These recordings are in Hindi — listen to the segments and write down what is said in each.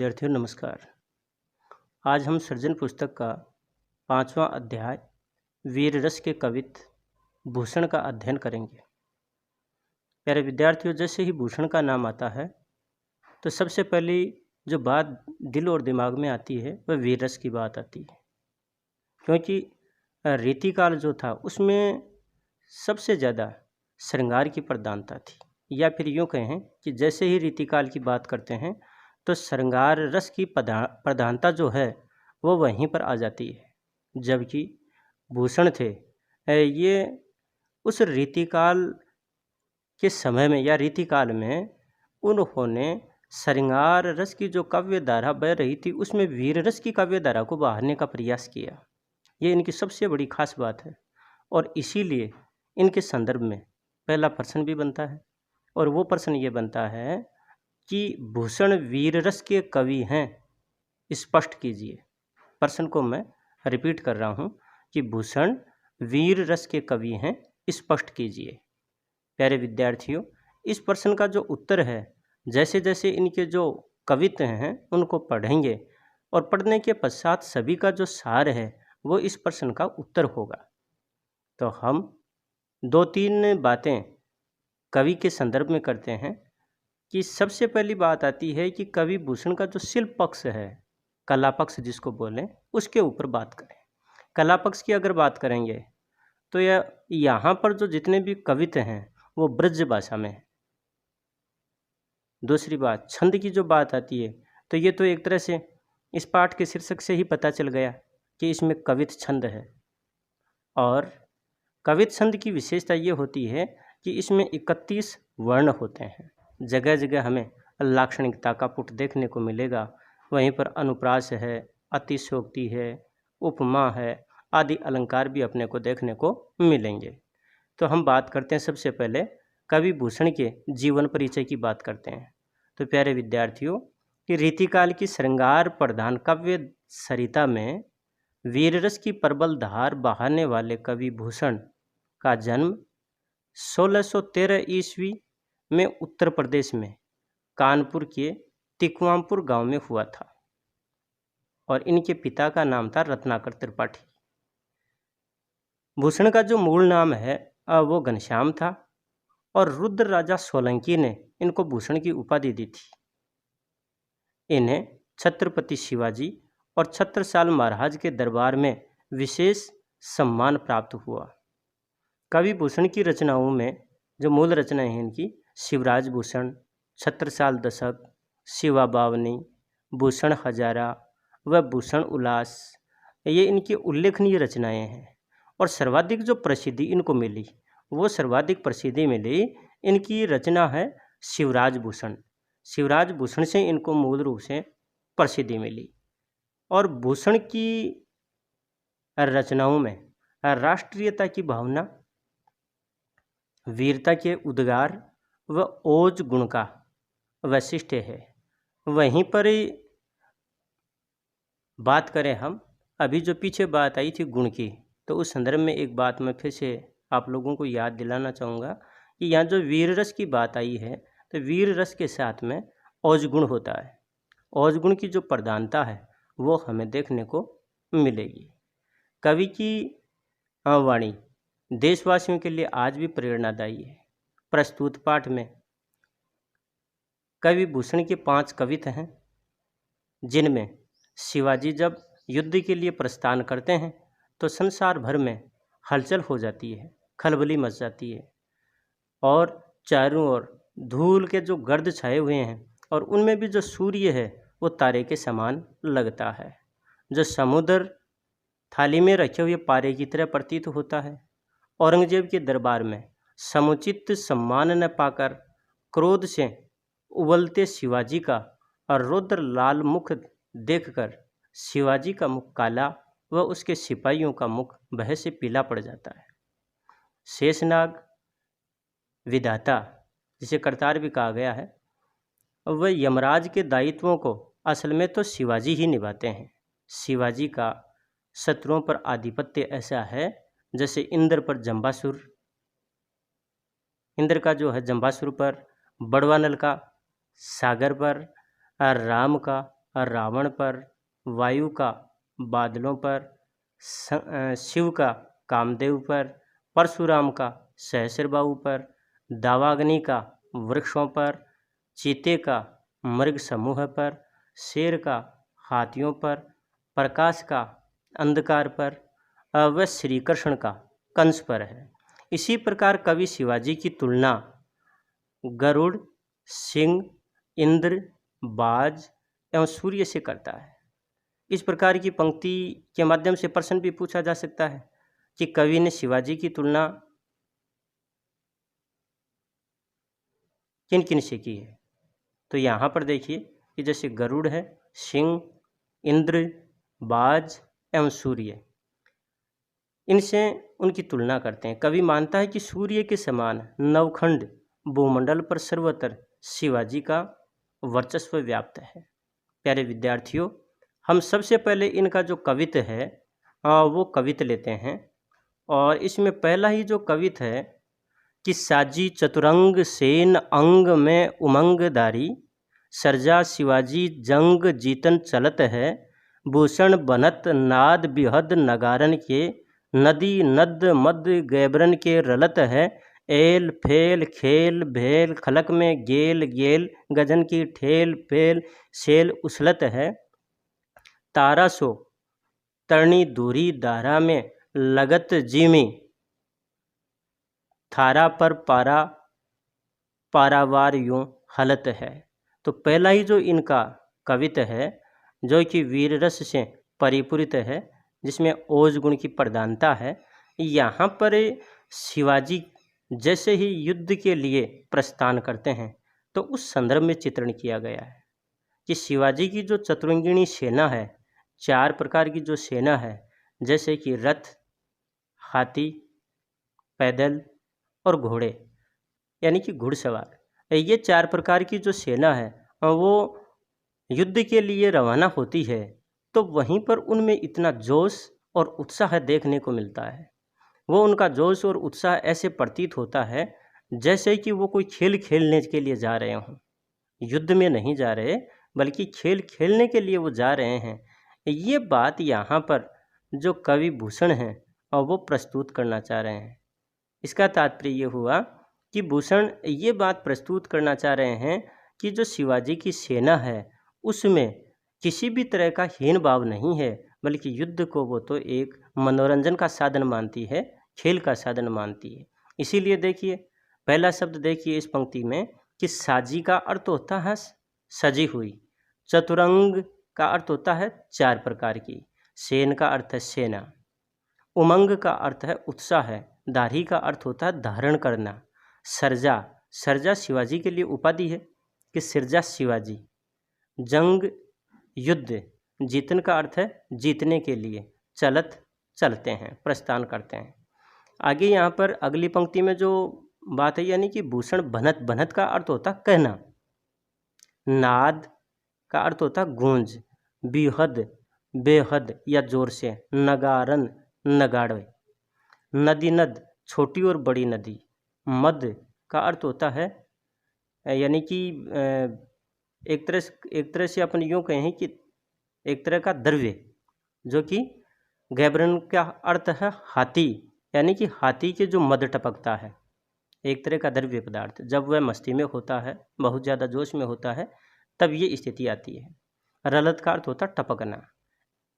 विद्यार्थियों नमस्कार। आज हम सृजन पुस्तक का 5वां अध्याय वीर रस के कवित्व भूषण का अध्ययन करेंगे। प्यारे विद्यार्थियों, जैसे ही भूषण का नाम आता है तो सबसे पहली जो बात दिल और दिमाग में आती है वह वीर रस की बात आती है, क्योंकि रीतिकाल जो था उसमें सबसे ज़्यादा श्रृंगार की प्रधानता थी, या फिर यूँ कहें कि जैसे ही रीतिकाल की बात करते हैं तो श्रृंगार रस की प्रधानता जो है वो वहीं पर आ जाती है। जबकि भूषण थे ये उस रीतिकाल के समय में या रीतिकाल में उन्होंने श्रृंगार रस की जो काव्य धारा बह रही थी उसमें वीर रस की काव्य धारा को बहारने का प्रयास किया। ये इनकी सबसे बड़ी खास बात है और इसीलिए इनके संदर्भ में पहला प्रश्न भी बनता है और वो प्रश्न ये बनता है कि भूषण वीर रस के कवि हैं, स्पष्ट कीजिए। प्रश्न को मैं रिपीट कर रहा हूँ कि भूषण वीर रस के कवि हैं, स्पष्ट कीजिए। प्यारे विद्यार्थियों, इस प्रश्न का जो उत्तर है, जैसे जैसे इनके जो कवित्व हैं उनको पढ़ेंगे और पढ़ने के पश्चात सभी का जो सार है वो इस प्रश्न का उत्तर होगा। तो हम 2-3 बातें कवि के संदर्भ में करते हैं कि सबसे पहली बात आती है कि कवि भूषण का जो शिल्प पक्ष है, कला पक्ष जिसको बोलें, उसके ऊपर बात करें। कला पक्ष की अगर बात करेंगे तो यहाँ पर जो जितने भी कवित्व हैं वो ब्रज भाषा में है। दूसरी बात, छंद की जो बात आती है तो ये तो एक तरह से इस पाठ के शीर्षक से ही पता चल गया कि इसमें कवित्व छंद है। और कवित्व छंद की विशेषता ये होती है कि इसमें 31 वर्ण होते हैं। जगह जगह हमें लाक्षणिकता का पुट देखने को मिलेगा। वहीं पर अनुप्रास है, अतिशयोक्ति है, उपमा है, आदि अलंकार भी अपने को देखने को मिलेंगे। तो हम बात करते हैं सबसे पहले कवि भूषण के जीवन परिचय की बात करते हैं। तो प्यारे विद्यार्थियों, कि रीतिकाल की श्रृंगार प्रधान काव्य सरिता में वीर रस की प्रबल धार बहाने वाले कवि भूषण का जन्म 1613 ईस्वी में उत्तर प्रदेश में कानपुर के तिकवामपुर गांव में हुआ था और इनके पिता का नाम था रत्नाकर त्रिपाठी। भूषण का जो मूल नाम है वो घनश्याम था और रुद्र राजा सोलंकी ने इनको भूषण की उपाधि दी थी। इन्हें छत्रपति शिवाजी और छत्रसाल महाराज के दरबार में विशेष सम्मान प्राप्त हुआ। कवि भूषण की रचनाओं में जो मूल रचनाएं हैं इनकी शिवराज भूषण, छत्रसाल दशक, शिवा बावनी, भूषण हजारा व भूषण उल्लास, ये इनकी उल्लेखनीय रचनाएं हैं। और सर्वाधिक जो प्रसिद्धि इनको मिली वो सर्वाधिक प्रसिद्धि मिली इनकी रचना है शिवराज भूषण। शिवराज भूषण से इनको मूल रूप से प्रसिद्धि मिली। और भूषण की रचनाओं में राष्ट्रीयता की भावना, वीरता के उद्गार व ओज गुण का वैशिष्ट्य है। वहीं पर बात करें हम, अभी जो पीछे बात आई थी गुण की, तो उस संदर्भ में एक बात मैं फिर से आप लोगों को याद दिलाना चाहूँगा कि यहाँ जो वीर रस की बात आई है तो वीर रस के साथ में ओज गुण होता है। ओज गुण की जो प्रधानता है वो हमें देखने को मिलेगी। कवि की वाणी देशवासियों के लिए आज भी प्रेरणादायी है। प्रस्तुत पाठ में कवि भूषण के 5 कवित्व हैं, जिनमें शिवाजी जब युद्ध के लिए प्रस्थान करते हैं तो संसार भर में हलचल हो जाती है, खलबली मच जाती है और चारों ओर धूल के जो गर्द छाए हुए हैं और उनमें भी जो सूर्य है वो तारे के समान लगता है। जो समुद्र थाली में रखे हुए पारे की तरह प्रतीत होता है। औरंगजेब के दरबार में समुचित सम्मान न पाकर क्रोध से उबलते शिवाजी का और रुद्र लाल मुख देखकर शिवाजी का मुख काला व उसके सिपाहियों का मुख भय से पीला पड़ जाता है। शेषनाग विधाता, जिसे करतार भी कहा गया है, वह यमराज के दायित्वों को असल में तो शिवाजी ही निभाते हैं। शिवाजी का शत्रुओं पर आधिपत्य ऐसा है जैसे इंद्र पर जंबासुर, इंद्र का जो है जंबासुर पर, बड़वानल का सागर पर, राम का रावण पर, वायु का बादलों पर, शिव का कामदेव पर, परशुराम का सहस्रबाहु पर, दावाग्नि का वृक्षों पर, चीते का मृग समूह पर, शेर का हाथियों पर, प्रकाश का अंधकार पर, व श्री कृष्ण का कंस पर है। इसी प्रकार कवि शिवाजी की तुलना गरुड़, सिंह, इंद्र, बाज एवं सूर्य से करता है। इस प्रकार की पंक्ति के माध्यम से प्रश्न भी पूछा जा सकता है कि कवि ने शिवाजी की तुलना किन किन से की है। तो यहाँ पर देखिए कि जैसे गरुड़ है, सिंह, इंद्र, बाज एवं सूर्य, इनसे उनकी तुलना करते हैं। कवि मानता है कि सूर्य के समान नवखंड भूमंडल पर सर्वत्र शिवाजी का वर्चस्व व्याप्त है। प्यारे विद्यार्थियों, हम सबसे पहले इनका जो कवित है वो कवित लेते हैं। और इसमें पहला ही जो कवित है कि साजी चतुरंग सेन अंग में उमंगदारी, सरजा शिवाजी जंग जीतन चलत है, भूषण बनत नाद बिहद नगारन के, नदी नद मद गैबरन के रलत है, एल फेल खेल भेल खलक में गेल गेल, गजन की ठेल फेल सेल उछलत है, तारा सो तरणी दूरी दारा में लगत जीमी, थारा पर पारा पारावार यूं हलत है। तो पहला ही जो इनका कवित है जो कि वीर रस से परिपूरित है, जिसमें ओज गुण की प्रधानता है, यहाँ पर शिवाजी जैसे ही युद्ध के लिए प्रस्थान करते हैं तो उस संदर्भ में चित्रण किया गया है कि शिवाजी की जो चतुरंगिणी सेना है, 4 प्रकार की जो सेना है, जैसे कि रथ, हाथी, पैदल और घोड़े यानी कि घुड़सवार, ये 4 प्रकार की जो सेना है वो युद्ध के लिए रवाना होती है, तो वहीं पर उनमें इतना जोश और उत्साह देखने को मिलता है। वो उनका जोश और उत्साह ऐसे प्रतीत होता है जैसे कि वो कोई खेल खेलने के लिए जा रहे हों। युद्ध में नहीं जा रहे बल्कि खेल खेलने के लिए वो जा रहे हैं। ये बात यहाँ पर जो कवि भूषण हैं और वो प्रस्तुत करना चाह रहे हैं। इसका तात्पर्य ये हुआ कि भूषण ये बात प्रस्तुत करना चाह रहे हैं कि जो शिवाजी की सेना है उसमें किसी भी तरह का हीन भाव नहीं है, बल्कि युद्ध को वो तो एक मनोरंजन का साधन मानती है, खेल का साधन मानती है। इसीलिए देखिए पहला शब्द देखिए इस पंक्ति में कि साजी का अर्थ होता है सजी हुई, चतुरंग का अर्थ होता है 4 प्रकार की, सेन का अर्थ है सेना, उमंग का अर्थ है उत्साह है, दाढ़ी का अर्थ होता है धारण करना, सरजा, सरजा शिवाजी के लिए उपाधि है कि सिरजा शिवाजी, जंग युद्ध, जीतन का अर्थ है जीतने के लिए, चलत चलते हैं, प्रस्थान करते हैं। आगे यहाँ पर अगली पंक्ति में जो बात है यानी कि भूषण भनत, भनत का अर्थ होता कहना, नाद का अर्थ होता गूंज, बिहद बेहद या जोर से, नगारन नगाड़े, नदी नद छोटी और बड़ी नदी, मद का अर्थ होता है यानी कि एक तरह से अपन यूँ कहें कि एक तरह का द्रव्य, जो कि गैबरन का अर्थ है हाथी, यानी कि हाथी के जो मद टपकता है, एक तरह का द्रव्य पदार्थ, जब वह मस्ती में होता है, बहुत ज़्यादा जोश में होता है, तब ये स्थिति आती है। रलत का अर्थ होता टपकना,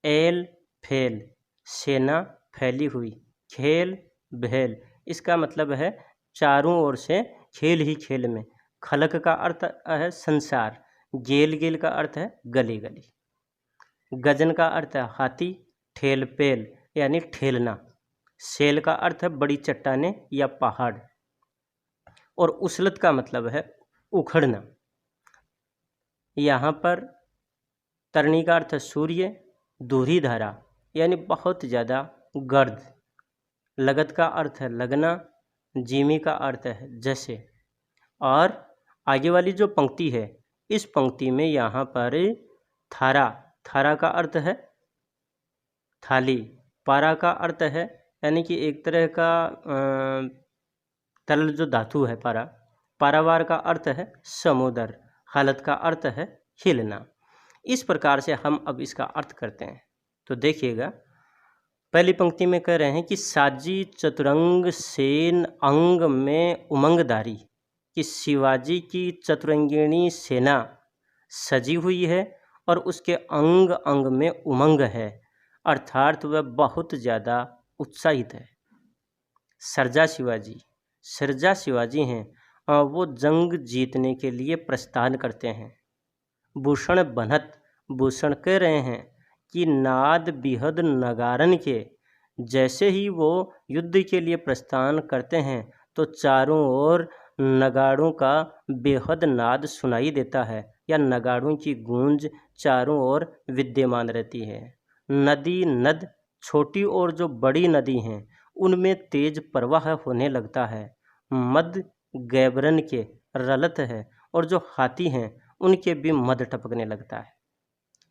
एल फैल सेना फैली हुई, खेल भेल इसका मतलब है चारों ओर से खेल ही खेल में, खलक का अर्थ है संसार, गेल गेल का अर्थ है गली गली, गजन का अर्थ है हाथी, ठेल पेल यानी ठेलना, सेल का अर्थ है बड़ी चट्टाने या पहाड़, और उछलत का मतलब है उखड़ना। यहाँ पर तरणी का अर्थ है सूर्य, दूरी धारा यानी बहुत ज़्यादा गर्द, लगत का अर्थ है लगना, जीमी का अर्थ है जैसे। और आगे वाली जो पंक्ति है इस पंक्ति में यहाँ पर थारा, थारा का अर्थ है थाली, पारा का अर्थ है यानी कि एक तरह का तरल जो धातु है पारा, पारावार का अर्थ है समुद्र, हालत का अर्थ है हिलना। इस प्रकार से हम अब इसका अर्थ करते हैं। तो देखिएगा, पहली पंक्ति में कह रहे हैं कि साजी चतुरंग सेन अंग में उमंगधारी, कि शिवाजी की चतुरंगिणी सेना सजी हुई है और उसके अंग अंग में उमंग है, अर्थात वह बहुत ज़्यादा उत्साहित है। सर्जा शिवाजी हैं, वो जंग जीतने के लिए प्रस्थान करते हैं। भूषण बनत, भूषण कह रहे हैं कि नाद बिहद नगारन के, जैसे ही वो युद्ध के लिए प्रस्थान करते हैं तो चारों ओर नगाड़ों का बेहद नाद सुनाई देता है, या नगाड़ों की गूंज चारों ओर विद्यमान रहती है। नदी नद, छोटी और जो बड़ी नदी हैं उनमें तेज प्रवाह होने लगता है। मद गैबरन के रलत है, और जो हाथी हैं उनके भी मद टपकने लगता है।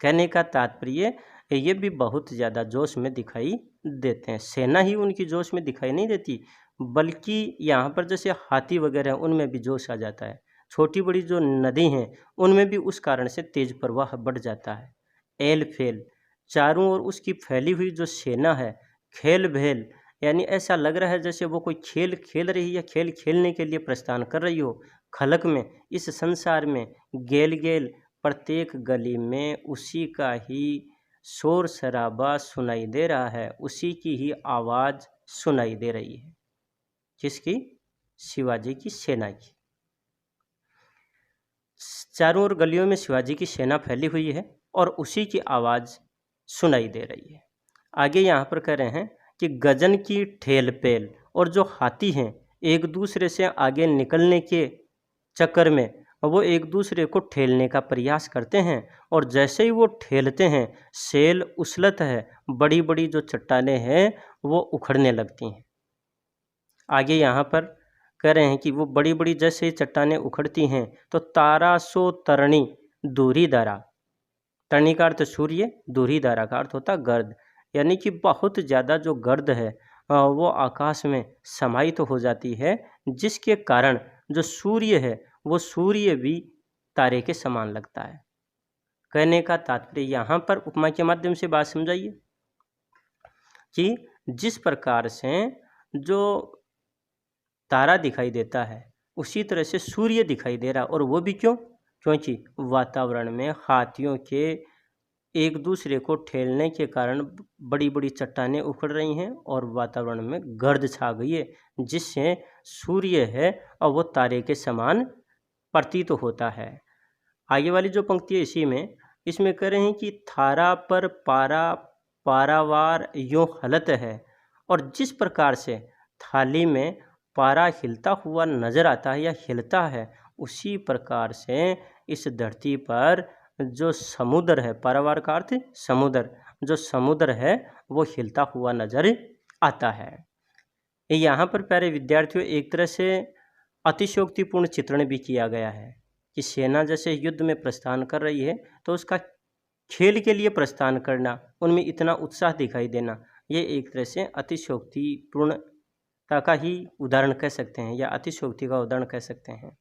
कहने का तात्पर्य ये भी बहुत ज़्यादा जोश में दिखाई देते हैं। सेना ही उनकी जोश में दिखाई नहीं देती, बल्कि यहाँ पर जैसे हाथी वगैरह हैं उनमें भी जोश आ जाता है। छोटी बड़ी जो नदी हैं उनमें भी उस कारण से तेज प्रवाह बढ़ जाता है। एल फेल, चारों ओर उसकी फैली हुई जो सेना है, खेल भेल, यानी ऐसा लग रहा है जैसे वो कोई खेल खेल रही है, खेल खेलने के लिए प्रस्थान कर रही हो। खलक में, इस संसार में गेल गेल, प्रत्येक गली में उसी का ही शोर शराबा सुनाई दे रहा है, उसी की ही आवाज़ सुनाई दे रही है। किसकी? शिवाजी की सेना की। चारों ओर गलियों में शिवाजी की सेना फैली हुई है और उसी की आवाज़ सुनाई दे रही है। आगे यहाँ पर कह रहे हैं कि गजन की ठेल पेल, और जो हाथी हैं एक दूसरे से आगे निकलने के चक्कर में वो एक दूसरे को ठेलने का प्रयास करते हैं, और जैसे ही वो ठेलते हैं सेल उछलत है, बड़ी बड़ी जो चट्टानें हैं वो उखड़ने लगती हैं। आगे यहाँ पर कह रहे हैं कि वो बड़ी बड़ी जैसे ही चट्टानें उखड़ती हैं तो तारा सो तरणी दूरी दारा, तरणी का अर्थ सूर्य, दूरी दारा का अर्थ होता गर्द, यानी कि बहुत ज़्यादा जो गर्द है वो आकाश में समाहित हो जाती है, जिसके कारण जो सूर्य है वो सूर्य भी तारे के समान लगता है। कहने का तात्पर्य यहाँ पर उपमा के माध्यम से बात समझाइए कि जिस प्रकार से जो तारा दिखाई देता है उसी तरह से सूर्य दिखाई दे रहा, और वो भी क्यों? क्योंकि वातावरण में हाथियों के एक दूसरे को ठेलने के कारण बड़ी बड़ी चट्टानें उखड़ रही हैं और वातावरण में गर्द छा गई है, जिससे सूर्य है और वो तारे के समान प्रतीत होता है। आगे वाली जो पंक्ति है इसमें कह रहे हैं कि थारा पर पारा पारावार यूँ हलत है, और जिस प्रकार से थाली में पारा हिलता हुआ नजर आता है या हिलता है, उसी प्रकार से इस धरती पर जो समुद्र है, पारावार का अर्थ समुद्र, जो समुद्र है वो हिलता हुआ नजर आता है। यहाँ पर प्यारे विद्यार्थियों एक तरह से अतिशयोक्तिपूर्ण चित्रण भी किया गया है कि सेना जैसे युद्ध में प्रस्थान कर रही है तो उसका खेल के लिए प्रस्थान करना, उनमें इतना उत्साह दिखाई देना, ये एक तरह से अतिशयोक्तिपूर्णता का ही उदाहरण कह सकते हैं या अतिशयोक्ति का उदाहरण कह सकते हैं।